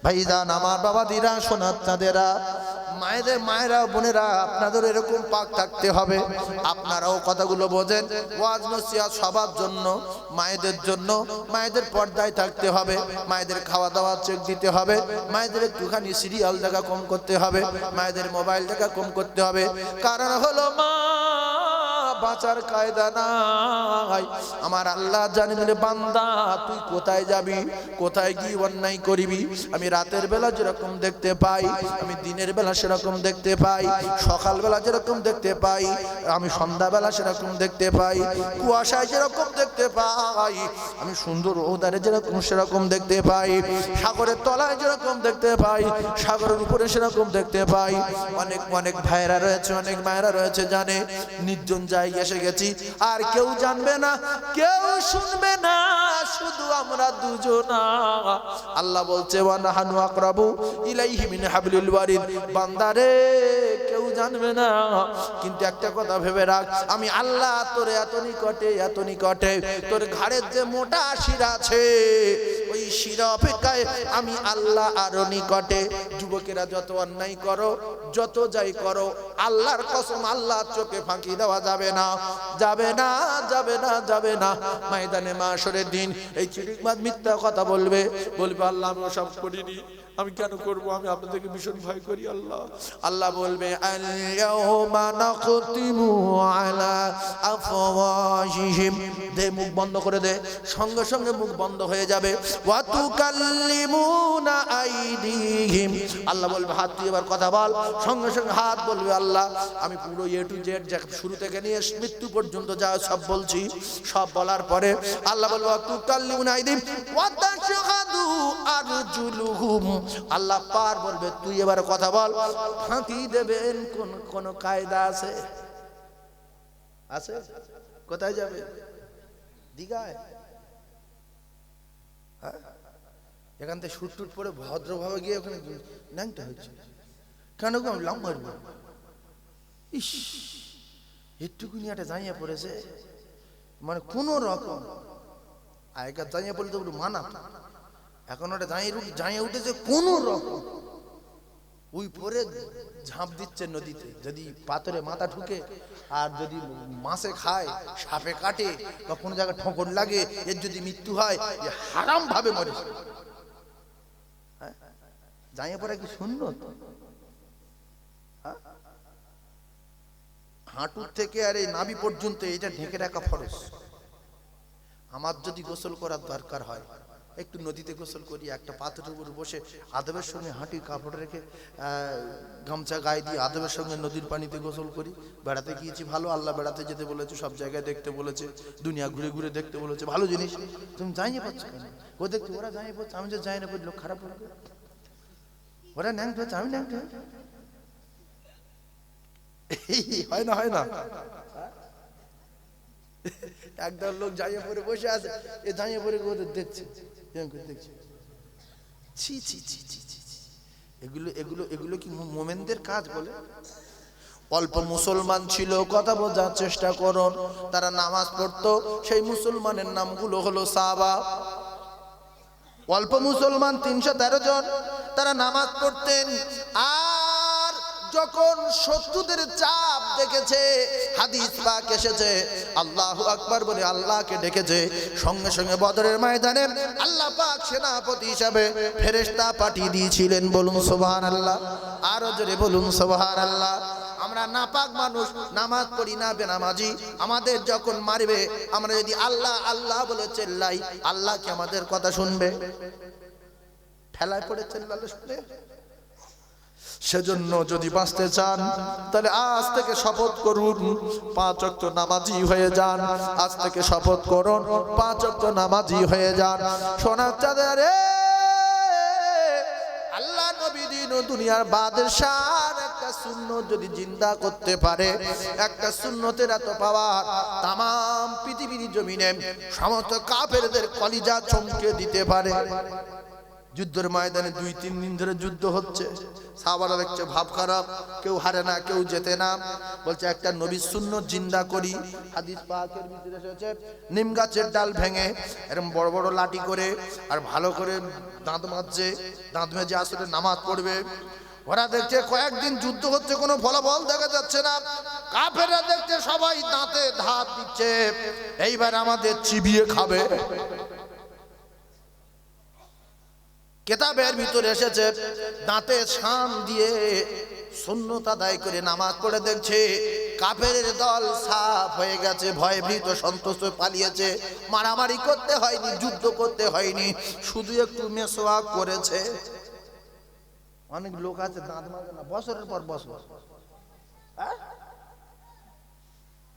ভাইজান আমার বাবাদিরা সোনার চাঁদেরা মায়েরা বোনেরা, আপনাদের এরকম পাক থাকতে হবে। আপনারাও কথাগুলো বোঝেন। ওয়াজ নসিহত সবার জন্য, মায়েদের জন্য। মায়েদের পর্দায় থাকতে হবে, মায়েদের খাওয়া দাওয়া চেক দিতে হবে, মায়েদের একটুখানি সিরিয়াল দেখা কম করতে হবে, মায়েদের মোবাইল দেখা কম করতে হবে। কারণ হলো মা বাঁচার কায়দা নাই। আমার আল্লাহ জানেন রে বান্দা, তুই কোথায় যাবি, কোথায় গিয়ে অন্যায় করবি। আমি রাতের বেলা যেরকম দেখতে পাই, আমি দিনের বেলা সেরকম দেখতে পাই, সকালবেলা যেরকম দেখতে পাই, আমি সন্ধ্যাবেলা সেরকম দেখতে পাই, কুয়াশায় যেরকম দেখতে পাই, আমি সুন্দর ওদারে যেরকম সেরকম দেখতে পাই, সাগরের তলায় যেরকম দেখতে পাই, সাগরের উপরে সেরকম দেখতে পাই। অনেক অনেক ভাইরা রয়েছে, অনেক মায়েরা রয়েছে জানে নির্জন জায়গায় এসে গেছি, আর কেউ জানবে না, কেউ শুনবে না, শুধু আমরা দুজনা। আল্লাহ বলছে ওয়া নাহানু আকরাবু ইলাইহি মিন হাবলিল ওয়ারিদ। বান্দারে কেউ জানবে না, কিন্তু একটা কথা ভেবে রাখ, আমি আল্লাহ তোর এত নিকটে, এত নিকটে। তোর ঘাড়ের যে মোটা শিরা আছে, ওই শিরা অপেক্ষায় আমি আল্লাহ আরো নিকটে। যুবকেরা যত অন্যায় করো, যত যাই করো, আল্লাহর কসম আল্লাহর চোখে ফাঁকি দেওয়া যাবে না, যাবে না, যাবে না, যাবে না। ময়দানে মাশরের দিন এই চিড়িকমাত মিথ্যা কথা বলবে, বলবে আল্লাহ আমি সব করিনি, আমি কেন করব, আমি আপনাদেরকে ভীষণ ভয় করি। আল্লাহ বলবে আল-ইয়াউমা নাখতিমু আলা আফওয়াহিহিম, দে মুখ বন্ধ করে দে, সঙ্গে সঙ্গে মুখ বন্ধ হয়ে যাবে। ওয়া তুকাল্লিমুনা আইদিহিম, আল্লাহ বলবে হাত দিয়ে এবার কথা বল, সঙ্গে সঙ্গে হাত বলবে আল্লাহ আমি পুরো এ টু জেড শুরু থেকে নিয়ে মৃত্যু পর্যন্ত যা সব বলছি, সব বলার পরে আল্লাহ বলবে ওয়া তুকাল্লিমুনা আইদিহিম ওয়া তাশহাদু আরজুলুহুম, আল্লাহ পার বলবে তুই এবার কথা বল। ফাঁকি দেবেন কোন কায়দা আছে? আছে? কোথায় যাবে? দিঘায়? এখান থেকে শুট টুট পরে ভদ্রভাবে গিয়ে ওখানে ন্যাংটা হয়েছে কেন গো? আমি লাম মারবো। ইস, একটুকুনি একটা জাইয়া পড়েছে, মানে কোন রকম। আগেকার জাইয়া পড়লে তো মানা, এখন ওটা জাইয়া উঠেছে কোন রকম। ওই পরে ঝাঁপ দিচ্ছে নদীতে, যদি পাথরে মাথা ঢুকে, আর যদি মাছে খায়, সাপে কাটে, বা কোনো জায়গায় ঠোকর লাগে, এর যদি মৃত্যু হয়, হারাম ভাবে মরে। জাইয়া পড়া কি সুন্নত? হাঁটুর থেকে আর এই নাভি পর্যন্ত এটা ঢেকে রাখা ফরজ। আমার যদি গোসল করার দরকার হয়, একটু নদীতে গোসল করি, একটা পাথরের উপর বসে আদবের সঙ্গে হাঁটি কাপড় রেখে গামছা গায়ে দিয়ে আদবের সঙ্গে নদীর পানিতে গোসল করি। বেড়াতে গিয়েছি, ভালো, আল্লাহ বেড়াতে যেতে বলেছে, সব জায়গায় দেখতে বলেছে, দুনিয়া ঘুরে ঘুরে দেখতে বলেছে, ভালো জিনিস। তুমি যাইয়ে পাচ্ছ কেন? ও দেখতে ওরা যাইয়ে পড়ছে, আমি যে যাই না পড়ি লোক খারাপ লাগবে। ওরা ন্যাংটা হচ্ছে, আমি ন্যাংটা হয় না, হয় না। একদল লোক জাইয়ে পরে বসে আছে, এ জাইয়ে পরে ওদের দেখছে, দেখছে। ছি ছি ছি ছি ছি, এগুলো এগুলো এগুলো কি মোমেনদের কাজ বলে? অল্প মুসলমান ছিল, কথা বোঝার চেষ্টা করুন, তারা নামাজ পড়তো, সেই মুসলমানের নামগুলো হলো সাহাবা। অল্প মুসলমান 313 জন, তারা নামাজ পড়তেন। আর যখন শত্রুদের চাপ দেখেছে, হাদিস পাক এসেছে, আল্লাহু আকবার বলে আল্লাহকে ডেকেছে, সঙ্গে সঙ্গে বদরের ময়দানে আল্লাহ পাক সেনাপতি হিসাবে ফেরেশতা পাঠিয়ে দিয়েছিলেন। বলুন সুবহানাল্লাহ, আরো জোরে বলুন সুবহানাল্লাহ। আমরা নাপাক মানুষ, নামাজ পড়ি না, বেনামাজি, আমাদের যখন মারবে, আমরা যদি আল্লাহ আল্লাহ বলে চিল্লাই, আল্লাহ কি আমাদের কথা শুনবে? ঠেলায় পড়ে চিল্লালে শুনবে? সেজন্য যদি বাঁচতে চান, তাহলে আজ থেকে শপথ করুন 5 ওয়াক্ত নামাজি হয়ে যান। আজ থেকে শপথ করুন 5 ওয়াক্ত নামাজি হয়ে যান। সোনার চাঁদের আল্লাহ নবী দিন ও দুনিয়ার বাদশাহ একটা সুন্নত যদি জিন্দা করতে পারে, একটা সুন্নতের এত পাওয়ার, তাম পৃথিবীর জমিনে সমস্ত কাফেরদের কলিজা চমকে দিতে পারে। যুদ্ধের ময়দানে 2-3 দিন ধরে যুদ্ধ হচ্ছে, সাহাবারা দেখছে ভাব খারাপ, কেউ হারে না কেউ জেতে না। বলছে একটা নবীর সুন্নাত জিন্দা করি। হাদিস পাকের ভিতরে এসেছে নিম গাছের ডাল ভেঙে এরকম বড় বড় লাঠি করে আর ভালো করে দাঁত মাজছে, দাঁত মেজে আসলে নামাজ পড়বে। ওরা দেখছে কয়েকদিন যুদ্ধ হচ্ছে, কোনো ফলাফল দেখা যাচ্ছে না। কাফেররা দেখছে সবাই দাঁতে ধাপ দিচ্ছে, এইবার আমাদের চিবিয়ে খাবে। কেতাবের ভিতরে এসেছে দাঁতে শান দিয়ে সুন্নত আদায় করে নামাজ পড়ে দেখছে কাফেরের দল সাফ হয়ে গেছে, ভয়ে ভীত সন্তুষ্ট পালিয়েছে। মারামারি করতে হয়নি, যুদ্ধ করতে হয়নি, শুধু একটু মেসওয়াক করেছে। অনেক লোক আছে দাঁত মাজে না বছরের পর বছর,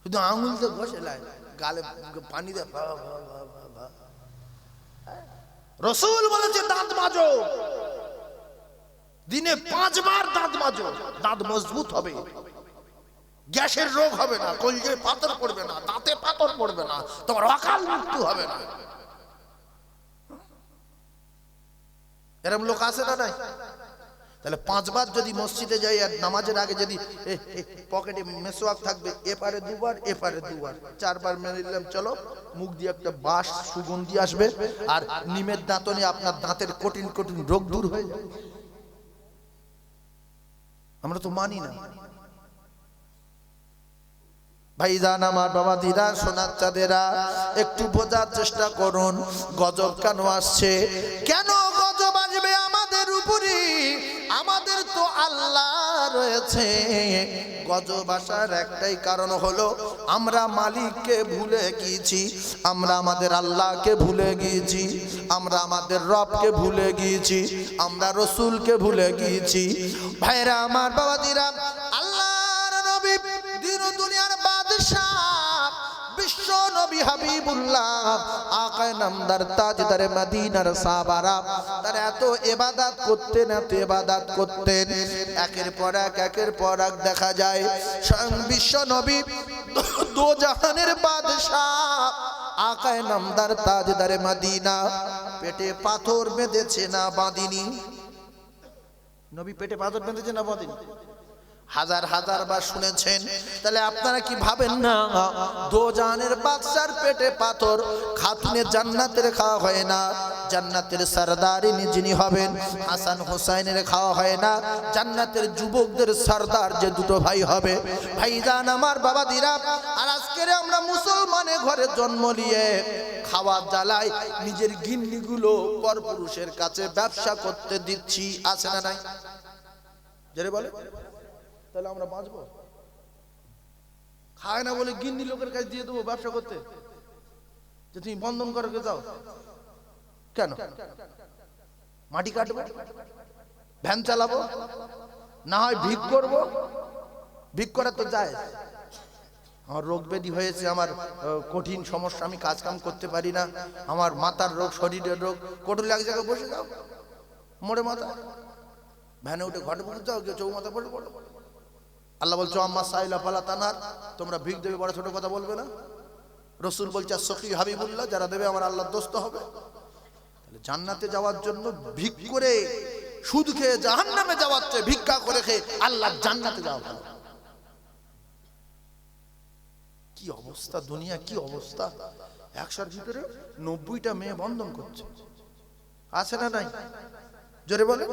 শুধু আঙুল দিয়ে ঘষে লাই, গালে পানি দিয়ে। রাসূল বলেছে দাঁত মাজো, দিনে 5 বার দাঁত মাজো, দাঁত মজবুত হবে, গ্যাসের রোগ হবে না, কলজে পাথর পড়বে না, দাঁতে পাথর পড়বে না, তোমার অকাল মৃত্যু হবে না। এরকম লোক আছে না নাই? তাহলে 5 বার যদি মসজিদে যাই আর নামাজের আগে যদি পকেটে মেসওয়াক থাকবে, এপারে 2 বার এপারে 2 বার, 4 বার মেনে নিলাম। চলো মুখ দিয়ে একটা বাস সুগন্ধি আসবে আর নিমের দাঁতনে আপনার দাঁতের কঠিন কঠিন রোগ দূর হয়ে যাবে। আমরা তো মানি না। ভাইজান আমার, বাবা দিদা, সোনার চাঁদেরা, একটু বোঝার চেষ্টা করুন গজব কেন আসছে, কেন গজব আসবে আমাদের উপরে? আমাদের তো আল্লাহ রয়েছে। গজব আসার একটাই কারণ হলো আমরা মালিককে ভুলে গিয়েছি, আমরা আমাদের আল্লাহকে ভুলে গিয়েছি, আমরা আমাদের রবকে ভুলে গিয়েছি, আমরা রসুলকে ভুলে গিয়েছি। ভাইরা আমার, বাবাজিরা, আল্লাহর নবী দিন ও দুনিয়ার বাদশা বিশ্ব নবী হাবিবুল্লাহ আকায়ে নামদার তাজদারে মদিনার সাহাবারা তারা এত ইবাদত করতেন, এত ইবাদত করতেন, একের পর এক দেখা যায় স্বয়ং বিশ্ব নবী দো জাহানের বাদশা আকায়ে নামদার তাজদারে মদিনা পেটে পাথর বেঁধেছে না বাঁধেনি? নবী পেটে পাথর বেঁধেছে না বাঁধেনি? হাজার হাজার বার শুনেছেন। তাহলে আপনারা কি ভাবেন না দো জাহানের বাদশার পেটে পাথর খাতুনে জান্নাতের খাওয়া হয় না? জান্নাতের সরদারিনী যিনি হবেন হাসান হোসাইনের খাওয়া হয় না? জান্নাতের যুবকদের সরদার যে দুটো ভাই হবে। ভাইজান আমার, বাবাদিরা, আর আজকের আমরা মুসলমানের ঘরে জন্ম নিয়ে খাওয়ার জ্বালায় নিজের গিন্নিগুলো পরপুরুষের কাছে ব্যবসা করতে দিচ্ছি, আছে না নাই? যারে বলে তাহলে আমরা বাঁচবো? খায় না বলে গিন্নি লোকের কাছে দিয়ে দেবো ব্যবসা করতে, যে তুমি বন্ধন করে যাও কেন? মাটি কাটবো, ভ্যান চালাবো, না হয় ভিক করবো। ভিক করা তো যায়। আমার রোগ ব্যাধি হয়েছে, আমার কঠিন সমস্যা, আমি কাজ কাম করতে পারি না, আমার মাথার রোগ, শরীরের রোগ, কোটুলি এক জায়গায় বসে যাও, মোড়ে মাথা ভ্যানে উঠে ঘটে বসে যাও, কেউ চৌমাথা বসে পড়ো। আল্লাহ বলছো আম্মা সাইলা ফালা তানহার, তোমরা ভিক দেবে, বড় ছোট কথা বলবে না। রসুল বলছে সখী হাবিবুল্লাহ, যারা দেবে আমার আল্লাহর দোস্ত হবে। তাহলে জান্নাতে যাওয়ার জন্য ভিক করে সুদ খেয়ে জাহান্নামে যাওয়ার চেয়ে ভিক্ষা করে খেয়ে আল্লাহর জান্নাতে যাওয়া ভালো। কি অবস্থা দুনিয়া, কি অবস্থা! 100-র ভিতরে 90টা মেয়ে বন্ধন করছে, আছে না নাই? জোরে বলে।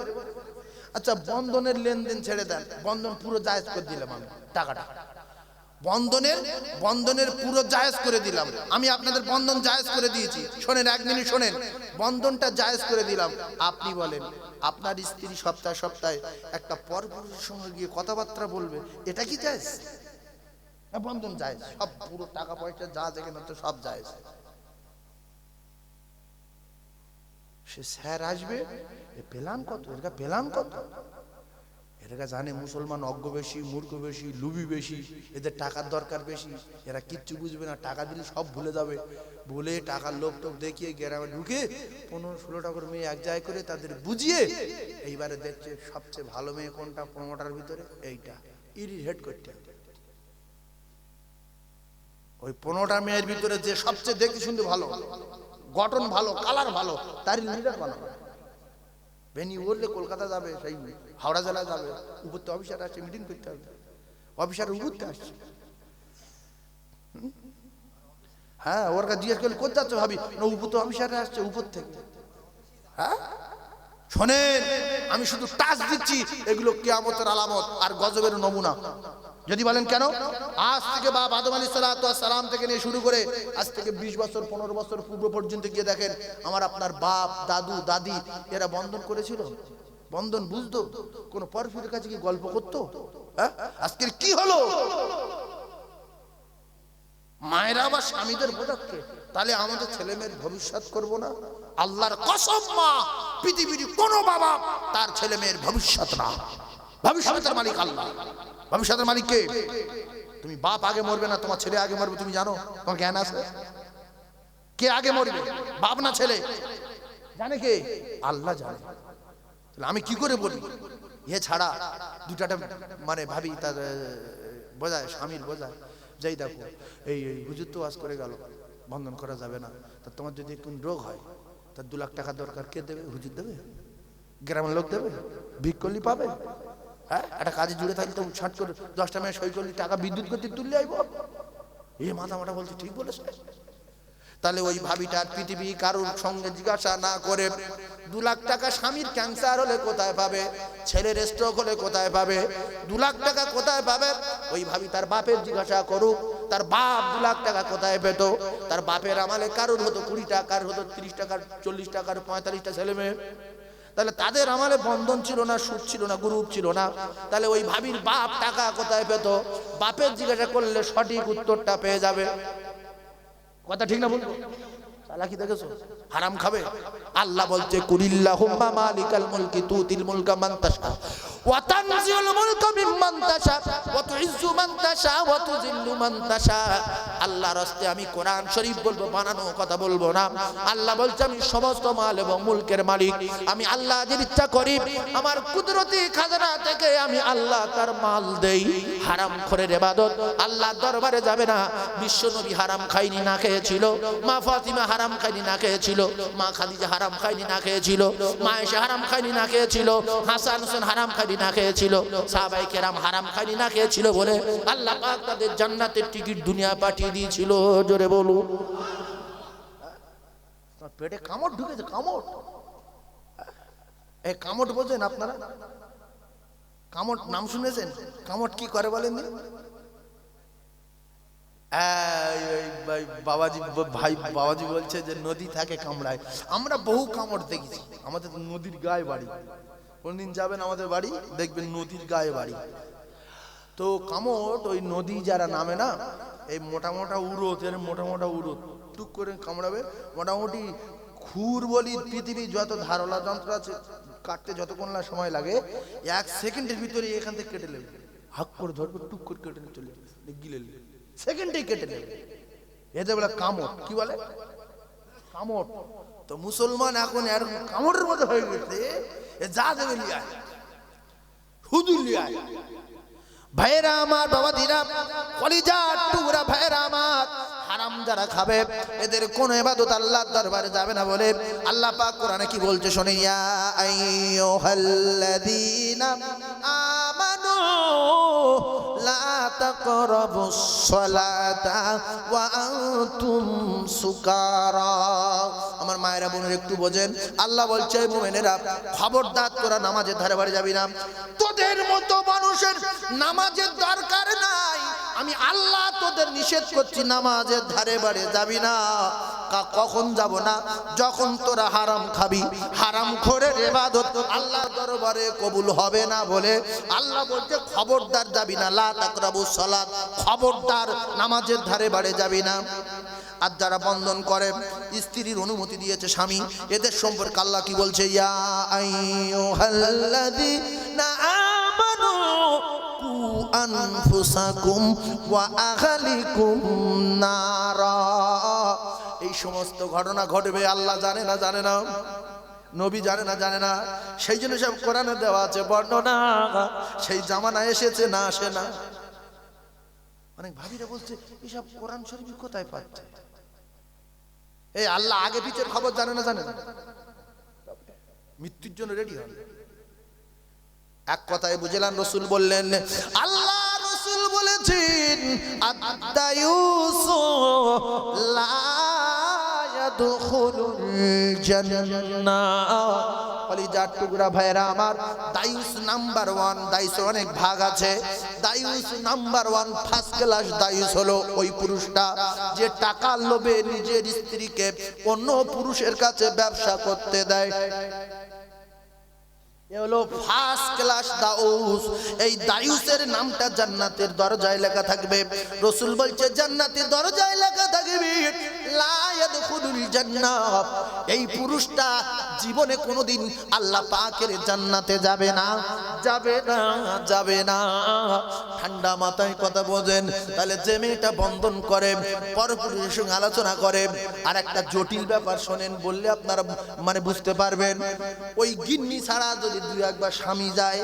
আচ্ছা, বন্ধনের লেনদেন ছেড়ে দেন, বন্ধন পুরো জায়েজ করে দিলাম আমি, টাকাটা বন্ধনের পুরো জায়েজ করে দিলাম আমি, আপনাদের বন্ধন জায়েজ করে দিয়েছি। শোনেন, 1 মিনিট শোনেন, বন্ধনটা জায়েজ করে দিলাম। আপনি বলেন আপনার স্ত্রী সপ্তাহে সপ্তাহে একটা পরপুরুষের সঙ্গে গিয়ে কথাবার্তা বলবে, এটা কি জায়েজ? বন্ধন জায়েজ, সব পুরো টাকা পয়সা যা যেখানে তো সব জায়েজ। সে স্যার আসবে, পেলাম কত, এর পেলাম কত, এরা জানে মুসলমান অজ্ঞ বেশি, মূর্খ বেশি, লুবি বেশি, এদের টাকার দরকার বেশি, এরা কিচ্ছু বুঝবে না, টাকা দিলে সব ভুলে যাবে বলে টাকার লোক টোক দেখিয়ে গ্রামে ঢুকে 15-16টা করে মেয়ে এক জায়গায় করে তাদের বুঝিয়ে এইবারে দেখছে সবচেয়ে ভালো মেয়ে কোনটা 15টার ভিতরে, এইটা ইরিটেট করতে। ওই 15টা মেয়ের ভিতরে যে সবচেয়ে দেখতে শুনতে ভালো, গঠন ভালো, কালার ভালো, তারই লিডার বানাবে। ভেনি বললে কলকাতা যাবে, সেই হাওড়া জেলায় যাবে, উপরতে অফিসার আসছে, মিটিং করতে হবে, অফিসার উপরতে আসছে। হ্যাঁ, ওর কাছে জিজ্ঞেস করলে কোথায় যাচ্ছে, ভাবি না উপর তো অফিসাররা আসছে উপর থেকে। হ্যাঁ শোনেন, আমি শুধু টাচ দিচ্ছি, এগুলো কিয়ামতের আলামত আর গজবের নমুনা। যদি বলেন কেন, আজ থেকে বাপ আদম আলাইহিস সালাম থেকে নিয়ে শুরু করে আজ থেকে 20 বছর 15 বছর পূর্ব পর্যন্ত গিয়ে দেখেন, আমার আপনার বাপ দাদু দাদি এরা বন্ধন করেছিল, বন্ধন বুঝতো, কোন পরফিরের কাছে কি গল্প করতো? হ্যাঁ, আজকের কি হলো? মায়েরা বা স্বামীদের বোঝাচ্ছে, তাহলে আমাদের ছেলে মেয়ের ভবিষ্যৎ করব না? আল্লাহর কসম, মা পৃথিবীর কোন বাবা তার ছেলে মেয়ের ভবিষ্যৎ না। ভবিষ্যতের মালিক আল্লাহ। ভবিষ্যতের মালিক কে? তুমি বাপ আগে মরবে না তোমার ছেলে আগে মরবে, তুমি জানো? তোমার জ্ঞান আছে? কে আগে মরবে, বাপ না ছেলে? জানে কে? আল্লাহ জানে। তাহলে আমি কি করে বলি? এ ছাড়া দুটাটা মানে ভাবি তার বোঝায়, স্বামীর বোঝায়, যাই দেখো এই হুজুর তো ওয়াজ করে গেল বন্ধন করা যাবে না, তা তোমার যদি কোন রোগ হয় তার 2 লাখ টাকা দরকার, কে দেবে? হুজুর দেবে? গ্রামের লোক দেবে? ভিক করলি পাবে? হ্যাঁ, একটা কাজে জুড়ে থাকলে তো ছাট করে 10টা মেয়ে সই করলি, টাকা বিদ্যুৎ করতে তুললে আইব। এ মাথা মাথা বলছে, ঠিক বলেছে। তাহলে ওই ভাবিটার পৃথিবী কারোর সঙ্গে জিজ্ঞাসা না করে 2 লাখ টাকা স্বামীর ক্যান্সার হলে কোথায় পাবে, ছেলের স্ট্রোক হলে কোথায় পাবে, 2 লাখ টাকা কোথায় পাবে? ওই ভাবি তার বাপের জিজ্ঞাসা করুক, তার বাপ 2 লাখ টাকা কোথায় পেত? তার বাপের আমলে কারোর হতো 20 টাকা, কারোর হতো 30 টাকা, 40 টাকার 45টা ছেলে মেয়ে। তাহলে তাদের আমলে বন্ধন ছিল না, সুদ ছিল না, গ্রুপ ছিল না। তাহলে ওই ভাবির বাপ টাকা কোথায় পেত? বাপের জিজ্ঞাসা করলে সঠিক উত্তরটা পেয়ে যাবে। কথা ঠিক না বলবো? চালাকি দেখেছো? হারাম খাবে? আল্লাহ বলছে, কুলিল্লাহুম্মা মালিকাল মুলকি তুতিল মুলকা মান তাশা ওয়া তানজিউল মুলকা মিম্মান তাশা ওয়া তুইজ্জু মান তাশা ওয়া তুযিল্লু মান তাশা। আল্লাহর রাস্তে আমি কোরআন শরীফ বলবো, বানানো কথা বলবো না। আল্লাহ বলছে, আমি সমস্ত মাল এবং মুলকের মালিক। আমি আল্লাহ যে ইচ্ছা করি আমার কুদরতি খাজানা থেকে আমি আল্লাহ তার মাল দেই। হারাম খোরের ইবাদত আল্লাহর দরবারে যাবে না। বিশ্ব নবী হারাম খায়নি, না খেয়েছিল। মা ফাতিমা হারাম খায়নি, না খেয়েছিল। মা খাদিজা হারাম খায়নি, না খেয়েছিল। মা আয়েশা হারাম খায়নি, না খেয়েছিল। হাসান হোসেন হারাম খায়নি, না খেয়েছিল। সাহাবায়ে কেরাম হারাম খায়নি, না খেয়েছিল বলে আল্লাহ পাক তাদের জান্নাতের টিকিট দুনিয়া পাঠিয়ে দিয়েছিল। জোরে বলুন। পেটে কামড় ঢুকেছে, কামড়। এই কামড় বোঝেন আপনারা? কামড় নাম শুনেছেন? কামড় কি করে বলেন? বাবাজি ভাই, বাবাজি বলছে যে নদী থাকে কামড়ায়। আমরা বহু কামড় দেখেছি, আমাদের নদীর গায়ে বাড়ি। কোনদিন যাবেন আমাদের বাড়ি, দেখবেন নদীর গায়ে বাড়ি। তো কামড় ওই নদী যারা নামে না, এই মোটা মোটা উড়োত, এর মোটা মোটা উড়োত টুক করে কামড়াবে। মোটামুটি খুর বলি পৃথিবীর যত ধারলা যন্ত্র আছে, কাটতে যতক্ষণ না সময় লাগে, 1 সেকেন্ডের ভিতরে এখান থেকে কেটে নেবে। হাক করে ধরবে, টুক করে কেটে নিয়ে চলে যাবে, গিলে নেবে, সেকেন্ডেই কেটে নেবে। এদের বলে কামড়। কি বলে? কামড়। তো মুসলমান এখন এরকম কামড়ের মতো হয়ে গেছে, যা দেবে লিয়া হুজুর লিয়া। ভাইরা আমার, বাবা দিরা, কলিজার টুকরা ভাইরা আমার, হারাম যারা খাবে এদের কোন ইবাদত আল্লাহর দরবারে যাবে না বলে আল্লাহ পাক কোরআনে কি বলছে শুনে, ইয়া আইয়ুহাল্লাযীনা আমানু লা তাকরাবুস সালাতা ওয়া আনতুম সুকারা। আমার মায়েরা বোনের একটু বোঝেন, আল্লাহ বলছে মুমিনেরা খবরদার তোরা নামাজের ধারে বাড়ি যাবি না। তোদের মতো মানুষের নামাজের দরকার নাই, আমি আল্লাহ তোদের নিষেধ করছি নামাজের ধারে বাড়ি যাবি না। কখন যাব না? যখন তোরা হারাম খাবি। হারাম খোরের ইবাদত আল্লাহর দরবারে কবুল হবে না বলে আল্লাহ বলছে খবরদার যাবি না। লা তাকরাবুস সালাত, খবরদার নামাজের ধারে বাড়ি যাবি না। আর যারা বন্ধন করে, স্ত্রীর অনুমতি দিয়েছে স্বামী, এদের সম্পর্কে আল্লাহ কি বলছে, ইয়া আইয়ুহাল্লাযীনা আমানু কু আনফুসাকুম ওয়া আহলিকুম নারা। এই সমস্ত ঘটনা ঘটবে আল্লাহ জানে না? জানে না? নবী জানে না? জানে না? সেই জন্য সব কোরআনে দেওয়া আছে বর্ণনা। সেই জামানা এসেছে, না আসে না? অনেক ভাবিরা বলছে এসব কোরআন শরীফ কোথায় পাচ্ছে? এই আল্লাহ আগে পিছের খবর জানে না? জানে না? মৃত্যুর জন্য রেডি হন। এক কথায় বুঝলেন, রসুল বললেন, আল্লাহ রসুল বলেছেন আদ-দায়ুস লা ইয়াদখুলুল জান্নাহ। কলিজার টুকরা ভাইরা আমার, দায়ুস নাম্বার 1, দায়ুস অনেক ভাগ আছে। দায়ুস নাম্বার 1 ফার্স্ট ক্লাস দায়ুস হলো ওই পুরুষটা যে টাকার লোভে নিজের স্ত্রীকে অন্য পুরুষের কাছে ব্যবসা করতে দেয়। এ হলো ফার্স্ট ক্লাস দায়ুস। এই দায়ুসের নামটা জান্নাতের দরজায় লেখা থাকবে। রাসূল বলছে জান্নাতের দরজায় লেখা থাকবে লা ইয়াদখুলুল জান্নাহ। এই পুরুষটা জীবনে কোনোদিন আল্লাহ পাকের জান্নাতে যাবে না, যাবে না, যাবে না। ঠান্ডা মাথায় কথা বোঝেন। তাহলে যে মেয়েটা বন্ধন করে, পরপুরুষের সঙ্গে আলোচনা করে, আর একটা জটিল ব্যাপার শোনেন, বললে আপনারা মানে বুঝতে পারবেন। ওই গিন্নি ছাড়া যদি দুই একবার স্বামী যায়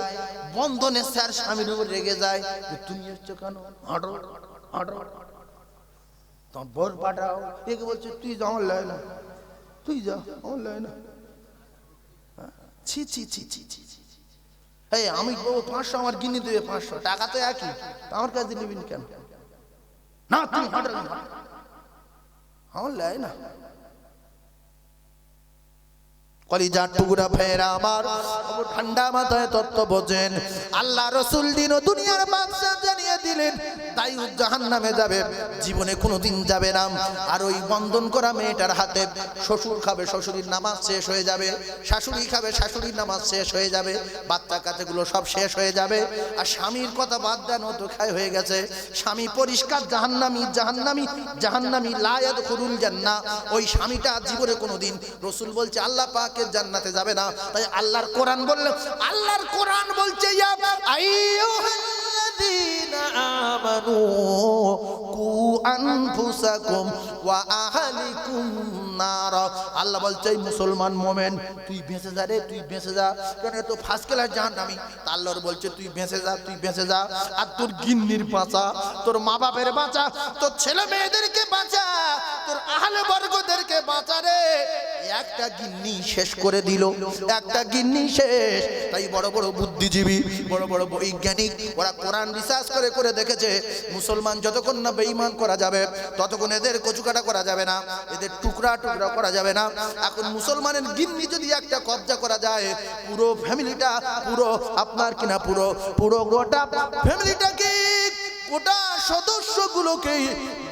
বন্ধনে, স্যার স্বামীর উপর রেগে যায়, তুমি হচ্ছে কেন, হাঁটো হাঁটো, তোমার বর পাঠাও। একে বলছে তুই যা, আমার লয় না, তুই যা, আমার লয় না। ছি ছি ছি ছি ছি। এই আমি 500, আমার গিন্নি দেবে 500 টাকা, তো একই, আমার কাছে নেবেন কেন? না তুমি হাঁটো, আমার লয় না। কলিজার টুকরা ভাইরা আমার, ঠান্ডা মাথায় তত্ত্ব বোঝেন। আল্লাহ রসুল দিন ও দুনিয়ার বাদশা জানিয়ে দিলেন দায়ুস জাহান্নামে যাবে, জীবনে কোনোদিন যাবে না। আর ওই বন্ধন করা মেয়েটার হাতে শ্বশুর খাবে, শ্বশুরের নামাজ শেষ হয়ে যাবে, শাশুড়ি খাবে, শাশুড়ির নামাজ শেষ হয়ে যাবে, বাচ্চা কাচ্চাগুলো সব শেষ হয়ে যাবে। আর স্বামীর কথা বাদ দেন, ও তো খায় হয়ে গেছে, স্বামী পরিষ্কার জাহান্নামী, জাহান্নামী, জাহান্নামী, লা ইয়াদখুলুল জান্নাহ। ওই স্বামীটা জীবনে কোনোদিন, রসুল বলছে আল্লাহ পাক জান্নাতে যাবে না। তাই আল্লাহর কোরআন বলল, আল্লাহর কোরআন বলছে ইয়া আইয়ুহাল্লাযীনা আমানু কু আনফুসাকুম ওয়া আহলিকুম নার। আল্লাহ বলছে মুসলমান মোমেন, তুই বেঁচে যা রে, তুই বেঁচে যা, কারণ এত ফার্স্ট ক্লাস জাহান্নামী। আল্লাহর বলছে তুই বেঁচে যা, তুই বেঁচে যা। আর তোর গিন্নির বাঁচা, তোর মা বাপের বাঁচা, তোর ছেলে মেয়েদেরকে বাঁচা, তোর আহলে বর্গদেরকে বাঁচা রে। একটা গিন্নি শেষ করে দিল, একটা গিন্নি শেষ। তাই বড় বড় বুদ্ধিজীবী, বড় বড় বৈজ্ঞানিক, ওরা কোরআন রিসার্চ করে করে দেখেছে মুসলমান যতক্ষণ না বেঈমান করা যাবে ততক্ষণ এদের কচুকাটা করা যাবে না, এদের টুকরা টুকরা করা যাবে না। এখন মুসলমানের গিন্নি যদি একটা কবজা করা যায়, পুরো ফ্যামিলিটা, পুরো আপনার কিনা পুরো পুরো গোটা ফ্যামিলিটাকে, গোটা সদস্যগুলোকে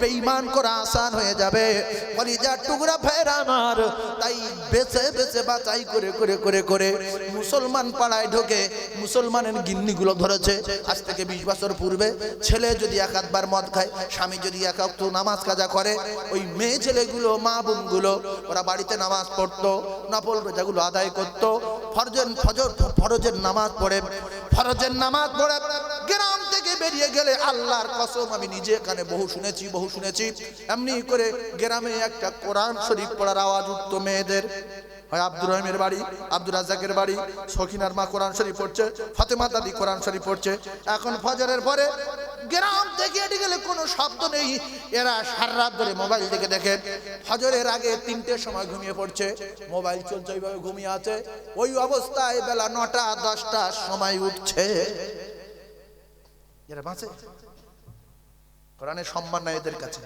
বেঈমান করা আসান হয়ে যাবে। কলিজার টুকরা ভাইরা আমার, তাই বেছে বেছে বাছাই করে করে করে করে মুসলমান পাড়ায় ঢোকে মুসলমানের গিন্নিগুলো ধরেছে। আজ থেকে 20 বছর পূর্বে ছেলে যদি এক আধবার মদ খায়, স্বামী যদি এক ওয়াক্ত নামাজ কাজা করে, ওই মেয়ে ছেলেগুলো, মা বোনগুলো, ওরা বাড়িতে নামাজ পড়তো, নফল রোজাগুলো আদায় করতো, ফরজের নামাজ পড়ে, ফরজের নামাজ পড়ে গ্রাম থেকে বেরিয়ে গেলে, আল্লাহর কসম আমি নিজে এখানে বহু শুনেছি, বহু শুনেছি, এমনি করে গ্রামে একটা কোরআন শরীফ পড়ার আওয়াজ উঠতো মেয়েদের। হয় আব্দুর রহিমের বাড়ি, আব্দুর রাজ্জাকের বাড়ি, সখিনার মা কোরআন শরীফ পড়ছে, ফাতেমা দাদি কোরআন শরীফ পড়ছে। এখন ফজরের পরে গ্রাম থেকে এটি গেলে কোনো শব্দ নেই, এরা সারা রাত ধরে মোবাইল দেখে দেখে ফজরের আগে 3টের সময় ঘুমিয়ে পড়ছে, মোবাইল চলছে, ওইভাবে ঘুমিয়ে আছে। ওই অবস্থায় বেলা 9টা 10টার সময় উঠছে। এরা বাঁচে? কোরআনের সম্মান নাই এদের কাছে,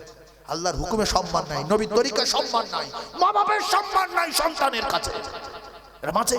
আল্লাহর হুকুমে সম্মান নাই, নবীর তরিকায় সম্মান নাই, মা বাপের সম্মান নাই সন্তানের কাছে। এরা বাঁচে?